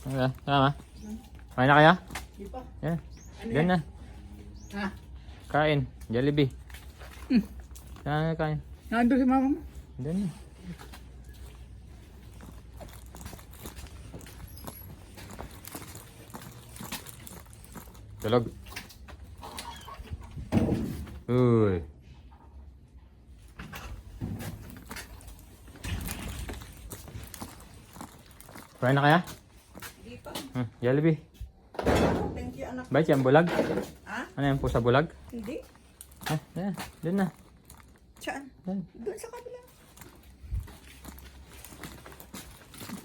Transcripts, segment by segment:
Okay, tama. Kain na kaya? Di pa. Yan. Ano Yan na. Ha? Kain. Jollibee. Kain. Nandun si mama mo. Yan na. Tulog. Uy. Kain na kaya? Di pa. Jollibee. Thank you, anak. Bakit yan? Bulag? Ha? Ano yan po sa bulag? Hindi. Yan. Doon na. Saan? Yan. Doon sa kabila.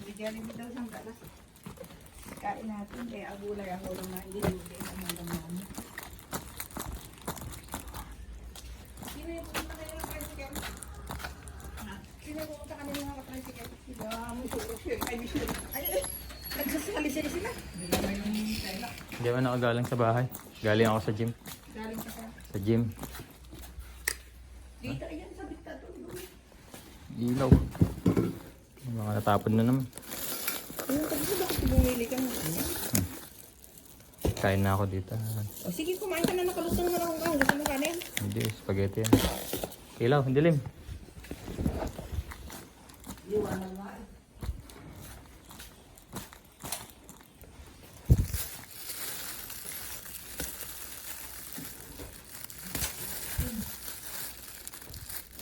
Bigyan rin daw siyang galas. Kain natin. Eh, agulay ang ulo na. Hindi ang ulo namin. Sino yung pumunta kayo ng tricycle? Ha? Sino yung pumunta kanina ng tricycle? Sila, may surok siya. Ay, may surok. Ay, nagsasali sila. Hindi naman yung tela. Hindi ako nakagaling sa bahay. Galing ako sa gym. Galing ka sa... Sa gym. Dito, ayan, sa bita doon. Ilaw. Mga natapon na naman. Ayun, kasi bakit bumili ka mo? Kain na ako dito. O sige, kumain ka na, nakaluto naman ako ka. Gusto mo kanin? Hindi, spaghetti yan. Ilaw, hindi lim. Liwanag nga eh.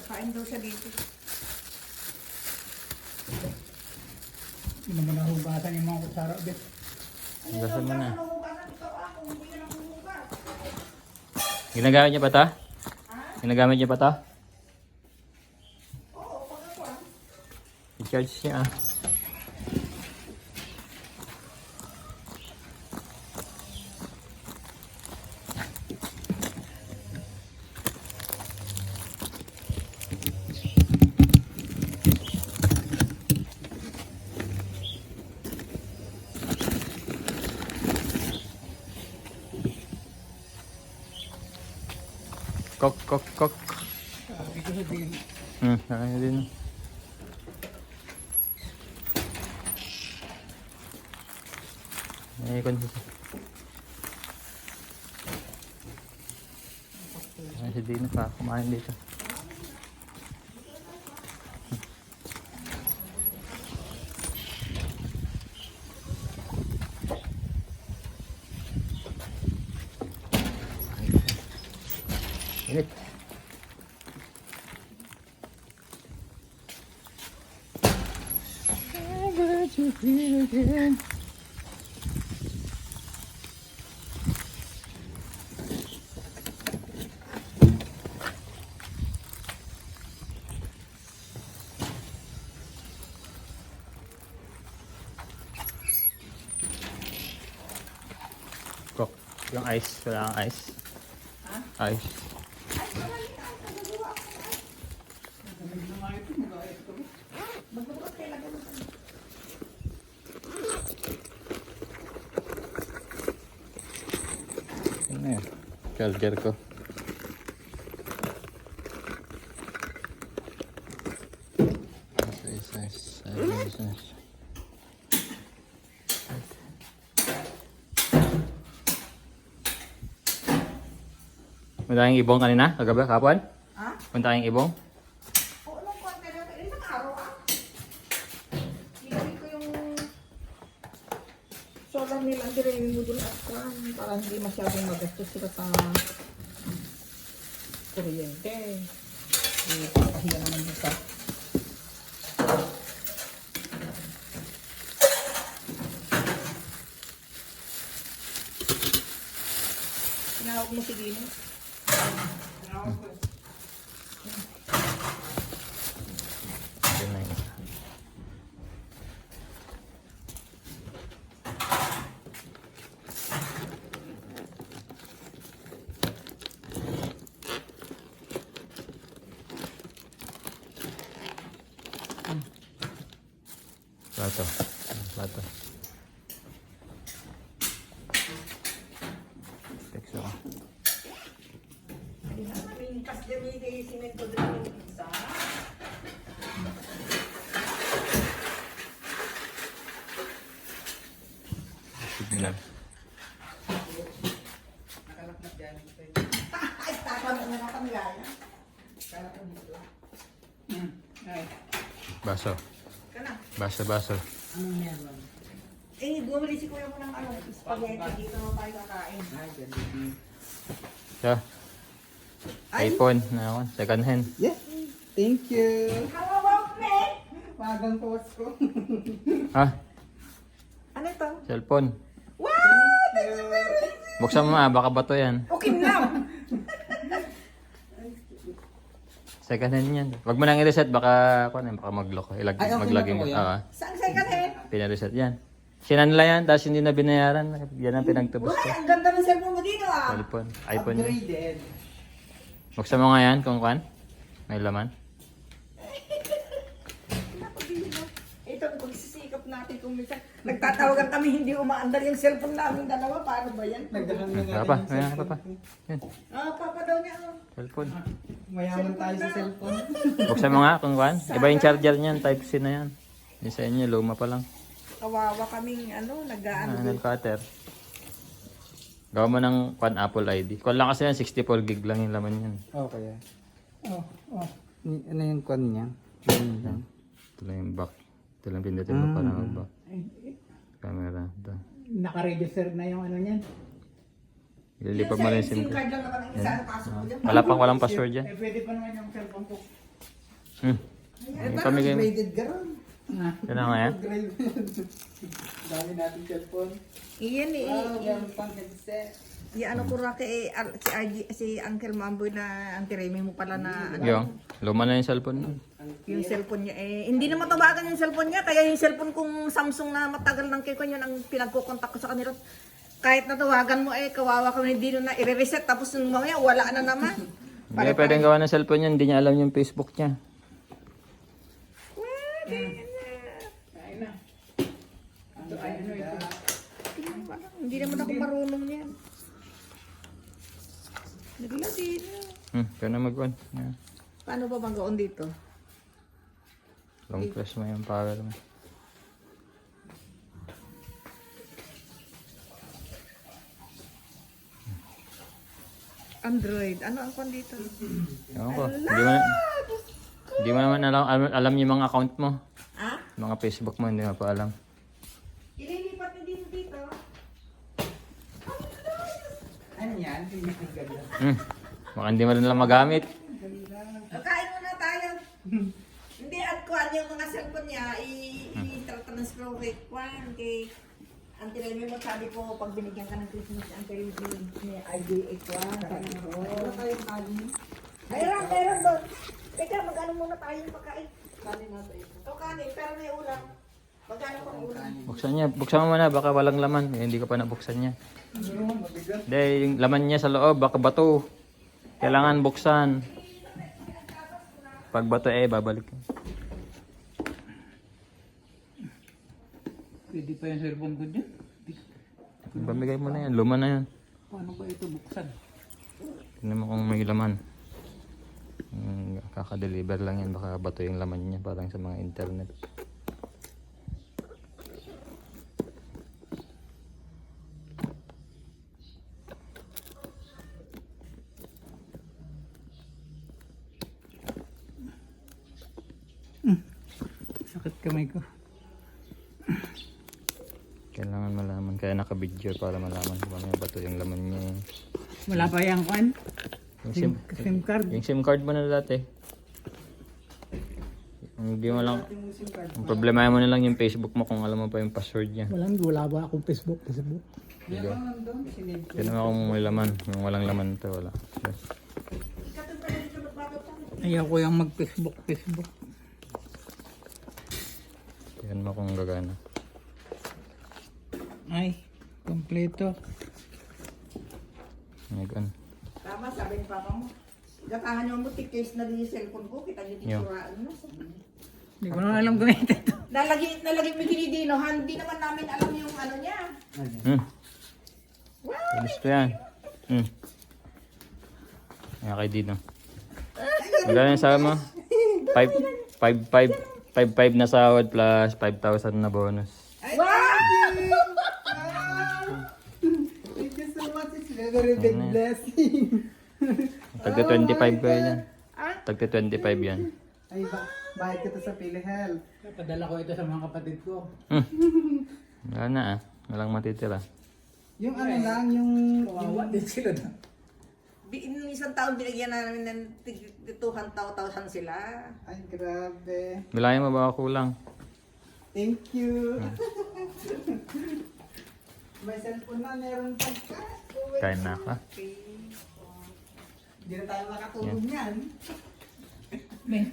Kain daw siya dito. Hindi naman nahugasan yung mga kutsara, bet. Hugasan mo na. Ginagamit niya pa ta? Ginagamit niya pa ta? Oo, pag ako ah. I-charge siya ah. Kok, kok, kok. Sabi ko sabihin, Nakaya din. May ikon dito. Si Dino pa kumain dito. Init. I got you here again. Kok, yung ice, wala kang ice. Ha? Ice. Ay, marami ka. Nagagawa ako. sabi na nga ito, mag-ayos ko. Magbukas kayo lagay mo. Ano yan? Charger ko. Size. Punta kayong ibong kanina? Kagabi? Kapon? Ha? Punta kayong ibong? Oo, nung konti na. Ilang araw ah. Ilagay ko yung solar nila. Diremin mo dun at kwan. Para hindi masyadong magastos sila sa kuryente. Eh, papahiya naman dun sa... Tinawag mo si Dino. Yun na yun. Plato. Plato. Text ako. Kas demi kay simento dito sa Yan. Nakalaknat dyan. Ay, tama na nga kami gaya. Ay, Baso. Ka na. Baso. anong meron? Eh, bumili si kuya mo ng spaghetti. Dito mo tayo kakain. Ay, ganun. So, Ay, iPhone na ako. Second hand. Yeah, thank you. how about me? Magang post ko. Ha? Ano ito? Cellphone. Wow! Thank you very much. Buksan mo baka bato yan. Okay now. Second hand yan. Wag mo nang i-reset, baka magloko. Ay, okay Maglaging. na po yan. Saan second hand? Pina-reset yan. Sinanla yan, tapos hindi na binayaran. Yan ang pinagtubos Uy, ko. ang ganda ng cellphone mo dito ah. Cellphone. iPhone yan. Upgraded. Buksan mo nga yan kung kan. May laman. Ito ang pagsisikap natin kung minsan nagtatawagan kami hindi umaandar yung cellphone namin dalawa. Paano ba yan? Nagdahan na Papa, ayan, papa. Yan, Ah, papa daw niya. Oh. cellphone. Mayaman tayo sa cellphone. Buksan mo nga kung kan. Iba yung charger niyan, type C na yan. Yung sa inyo, luma pa lang. Kawawa kaming nag-aano. Nail cutter. Gawa mo ng Apple ID. Kung lang kasi yan, 64 gig lang yung laman yan. Okay. Oh. Ano yung con niya? Ano lang? Ito lang yung back. Ito lang pindutin mo para mag-back. Camera. Ito. Naka-register na yung ano niyan. Ililipat mo lang yung SIM SIM card. card lang naman ang isa na pasok ko dyan. Walang password dyan. Eh, pwede pa naman yung cellphone ko. Yung pamigay mo. Upgraded ka ron. Yan na nga yan. Upgraded. Dami natin cellphone. Iyan eh. Meron pang headset. Ano ko Rocky si RG, si Uncle Mamboy na Auntie Remy mo pala na Yung, luma na yung cellphone mo. yung cellphone niya hindi na matabagan yung cellphone niya kaya yung cellphone kong Samsung na matagal ng kiko yun ang pinagkukontak ko sa kanila kahit natawagan mo kawawa kami hindi na i-reset tapos nung mamaya wala na naman. Hindi pwedeng gawa ng cellphone niya, hindi niya alam yung Facebook niya. Kain na. Ano ay ano ito? Hindi naman ako marunong niyan. Naglagi na. Kaya na mag-on. Yan. Paano ba mag-on dito? Long press mo yung power mo. Android. Ano ang kon dito? Ewan ko. Hindi mo naman alam yung mga account mo. Ah? Mga Facebook mo, hindi mo pa alam. Ililipat niyo dito. Ano yan? Hindi ko ganda. Baka hindi mo rin lang magamit. Kain muna tayo. Hindi, at kuhan yung mga cellphone niya, i-transfer kay Kwan, kay Auntie Remy mo, sabi ko, pag binigyan ka ng Christmas, Auntie Remy, may IDA Kwan. Ano tayong kanin? Meron doon. Teka, mag-ano muna tayo yung pagkain. Kanin natin ito. O kanin, pero may ulam. Magkano pang ulam? Buksan mo muna, baka walang laman. Hindi ka pa nabuksan niya. Hindi, yung laman niya sa loob, baka bato. Kailangan buksan. Pag bato babalik. Pwede pa yung cellphone ko dyan? Pamigay mo na yan, luma na yan. Paano ba ito buksan? Tignan mo kung may laman. Kaka-deliver lang yan, baka bato yung laman niya, parang sa mga internet. Sakit kamay ko. Kailangan malaman, kaya naka-video para malaman kung may bato yung laman niya. Wala pa yung kwan? Yung SIM card? Yung SIM card mo na dati. Hindi mo lang, ang problema mo na lang yung Facebook mo kung alam mo pa yung password niya. Wala ba akong Facebook? Hindi. Tignan mo kung may laman. Yung walang laman to, wala. Yes. Ayaw ko yung mag-Facebook. Tignan mo kung gagana. Ay, kompleto. Nag-on. Tama, sabi ni Papa mo. Gatahan niyo mo, case na din yung cellphone ko. Kita niyo Yo. tituraan na. Hindi ko na alam kung ito. Nalagay mo kinidino. Hindi naman namin alam yung ano niya. Gusto yan. Kaya kay Dino. Magkano yung sahod mo? 5,500 na sahod plus 5,000 na bonus. Wow! ko rin big blessing. Tagta 25 kayo yan. Ah? Tagta 25 yan. Ay, bayad ko to sa PhilHealth. Padala ko ito sa mga kapatid ko. Wala na ah. Walang matitira. Yung ano lang, yung... Kawawa din sila na. Isang taon binigyan namin ng 200,000 sila. Ay, grabe. Bilayan mo ba kulang? Thank you. May cellphone na, meron pa ka. Kain na ka. Hindi na tayo makatulog niyan.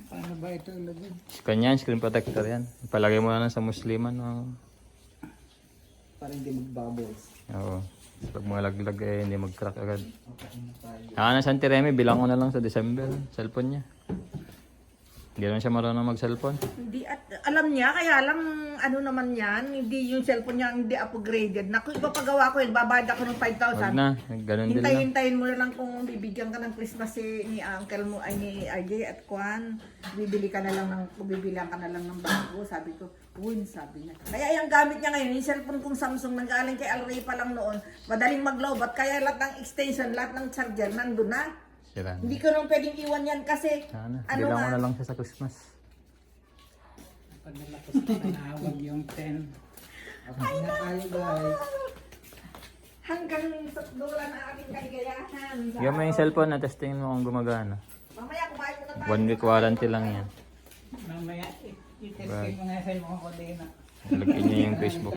Paano ba ito ilagay? Kanya, screen protector yan. Palagay mo na lang sa musliman. Oh. Para hindi mag-bubbles. Oo. Pag mga laglag eh, hindi mag-crack agad. Okay na tayo. Ah, na Santi Remy, bilang ko na lang sa December. Cellphone niya. Hindi naman siya marunong mag-cellphone. Hindi at alam niya, kaya lang ano naman yan, hindi yung cellphone niya hindi upgraded. Naku, iba pagawa ko, babayad ako ng 5,000. Huwag na. Ganun din lang. Hintayin mo na lang kung bibigyan ka ng Christmas ni uncle mo, ay ni RJ at Kwan. Bibili ka na lang bibilihan ka na lang ng bago. Sabi ko, sabi niya. Kaya yung gamit niya ngayon, yung cellphone kong Samsung, nanggaling kay Alray pa lang noon, madaling mag-lowbat. Kaya lahat ng extension, lahat ng charger, nandun na. Sira. Hindi ko nang pwedeng iwan yan kasi, Sana. ano Bilang ko nga, na lang siya sa Christmas. Padala ko sa kanawag yung 10. Okay na tayo, guys. hanggang sa dulan na aking kaligayahan. Yung may cellphone na testingin mo kung gumagana. Mamaya kumain mo na tayo. 1 week warranty lang yan. Mamaya, i-testing mo nga sa mga ko din na. Lagyan niya yung Facebook.